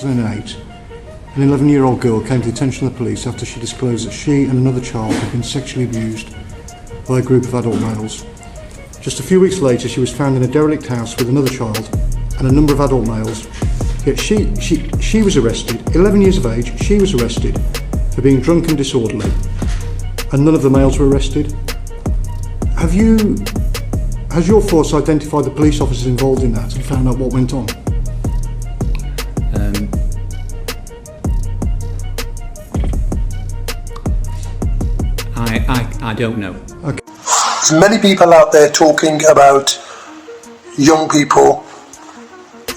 2008, an 11-year-old girl came to the attention of the police after she disclosed that she and another child had been sexually abused by a group of adult males. Just a few weeks later, she was found in a derelict house with another child and a number of adult males. Yet she was arrested, 11 years of age, she was arrested for being drunk and disorderly, and none of the males were arrested. Has your force identified the police officers involved in that and found out what went on? I don't know. Okay. There's many people out there talking about young people,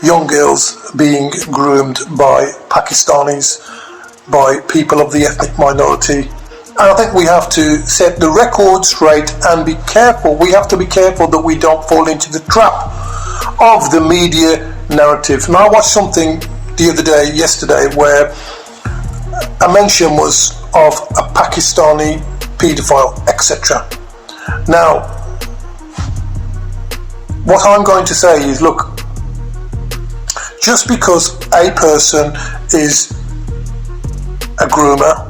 young girls being groomed by Pakistanis, by people of the ethnic minority. And I think we have to set the record straight and be careful. We have to be careful that we don't fall into the trap of the media narrative. And I watched something yesterday, where a mention was of a Pakistani paedophile, etc. Now, what I'm going to say is, look, just because a person is a groomer,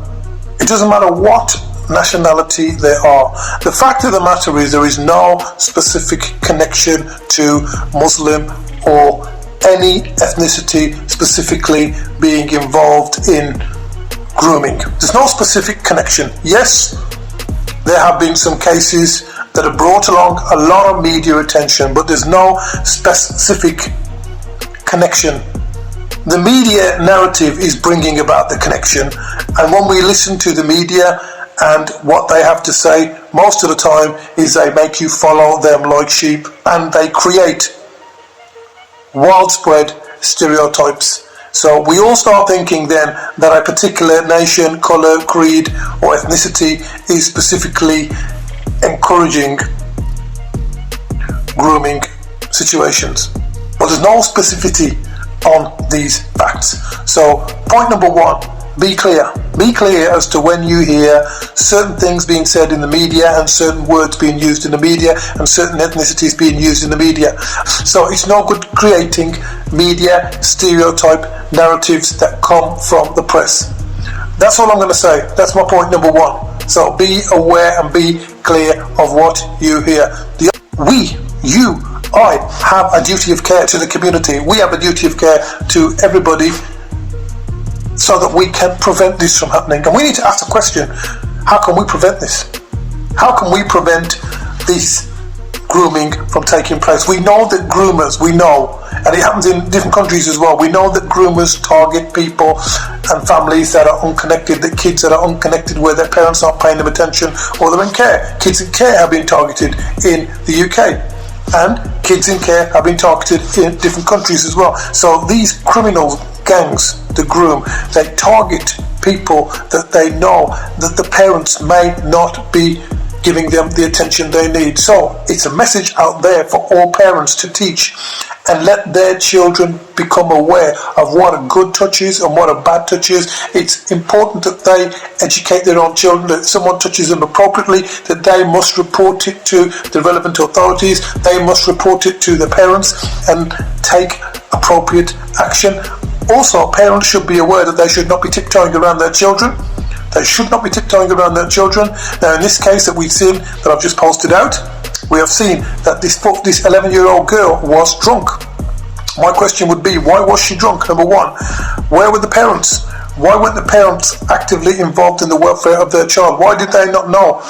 it doesn't matter what nationality they are. The fact of the matter is there is no specific connection to Muslim or any ethnicity specifically being involved in grooming. There's no specific connection. Yes, there have been some cases that have brought along a lot of media attention, but there's no specific connection. The media narrative is bringing about the connection, and when we listen to the media and what they have to say, most of the time is they make you follow them like sheep, and they create widespread stereotypes. So we all start thinking then that a particular nation, colour, creed or ethnicity is specifically encouraging grooming situations. But there's no specificity on these facts. So point number one, be clear. Be clear as to when you hear certain things being said in the media and certain words being used in the media and certain ethnicities being used in the media. So it's no good creating media stereotype narratives that come from the press. That's all I'm going to say. That's my point number one. So be aware and be clear of what you hear. I have a duty of care to the community. We have a duty of care to everybody, so that we can prevent this from happening. And we need to ask the question, how can we prevent this? How can we prevent this grooming from taking place? We know that groomers, and it happens in different countries as well, we know that groomers target people and families that are unconnected, that kids that are unconnected, where their parents aren't paying them attention or they're in care. Kids in care have been targeted in the UK, and kids in care have been targeted in different countries as well. So these criminal gangs, the groom, they target people that they know that the parents may not be giving them the attention they need. So it's a message out there for all parents to teach and let their children become aware of what a good touch is and what a bad touch is. It's important that they educate their own children, that if someone touches them appropriately, that they must report it to the relevant authorities, they must report it to the parents and take appropriate action. Also, parents should be aware that they should not be tiptoeing around their children. They should not be tiptoeing around their children. Now, in this case that we've seen, that I've just posted out, we have seen that this 11-year-old girl was drunk. My question would be, why was she drunk? Number one, where were the parents? Why weren't the parents actively involved in the welfare of their child? Why did they not know?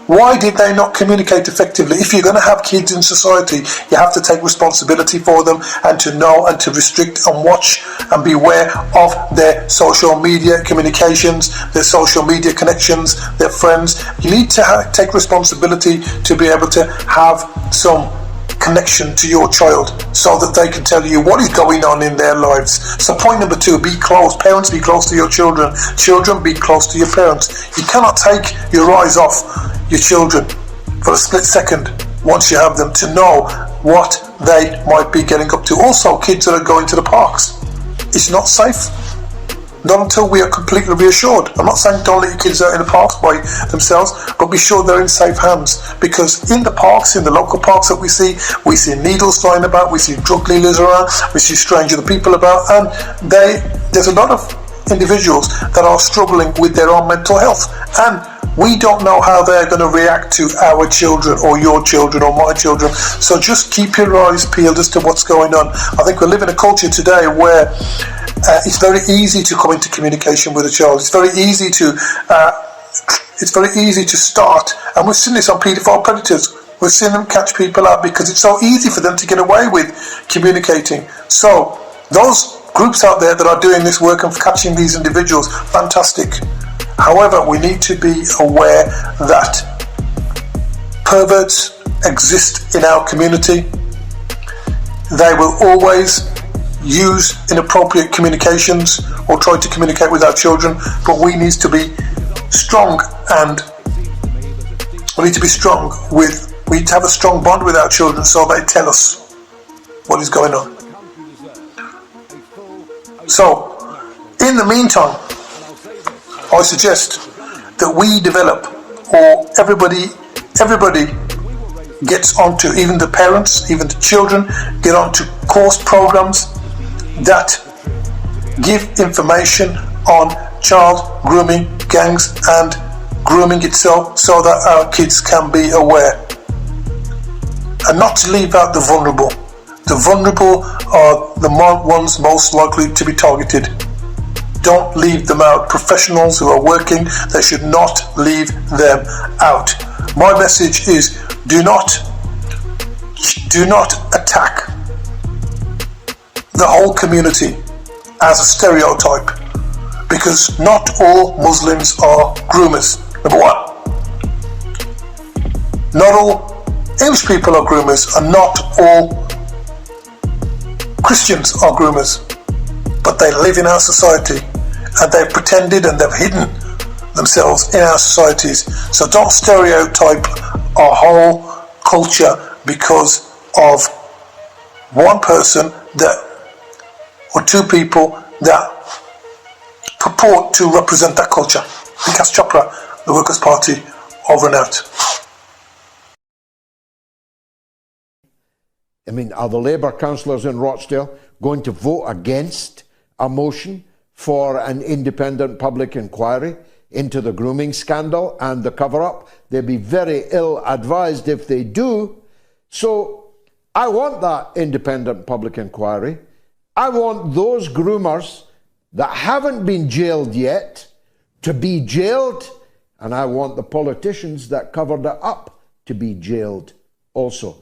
Why did they not communicate effectively? If you're going to have kids in society, you have to take responsibility for them and to know and to restrict and watch and be aware of their social media communications, their social media connections, their friends. You need to take responsibility to be able to have some connection to your child so that they can tell you what is going on in their lives. So point number two, be close. Parents, be close to your children. Children, be close to your parents. You cannot take your eyes off your children for a split second once you have them, to know what they might be getting up to. Also, kids that are going to the parks, it's not safe. Not until we are completely reassured. I'm not saying don't let your kids out in the parks by themselves, but be sure they're in safe hands. Because in the parks, in the local parks that we see needles flying about, we see drug dealers around, we see strange other people about, and there's a lot of individuals that are struggling with their own mental health. And we don't know how they're going to react to our children or your children or my children. So just keep your eyes peeled as to what's going on. I think we live in a culture today where it's very easy to come into communication with a child. It's very easy to start, and we've seen this on paedophile predators. We've seen them catch people out because it's so easy for them to get away with communicating. So those groups out there that are doing this work and catching these individuals, fantastic. However, we need to be aware that perverts exist in our community. They will always use inappropriate communications or try to communicate with our children, but we need to be strong, and we need to have a strong bond with our children so they tell us what is going on. So, in the meantime, I suggest that we develop, or everybody gets onto, even the parents, even the children, get onto course programs that give information on child grooming, gangs, and grooming itself, so that our kids can be aware. And not to leave out the vulnerable. The vulnerable are the ones most likely to be targeted. Don't leave them out. Professionals who are working, they should not leave them out. My message is do not attack the whole community as a stereotype, because not all Muslims are groomers. Number one. Not all English people are groomers, and not all Christians are groomers, but they live in our society, and they've pretended and they've hidden themselves in our societies. So don't stereotype our whole culture because of one person or two people that purport to represent that culture. Vikas Chopra, the Workers' Party, over and out. I mean, are the Labour councillors in Rochdale going to vote against a motion for an independent public inquiry into the grooming scandal and the cover-up? They'd be very ill-advised if they do. So I want that independent public inquiry. I want those groomers that haven't been jailed yet to be jailed, and I want the politicians that covered it up to be jailed also.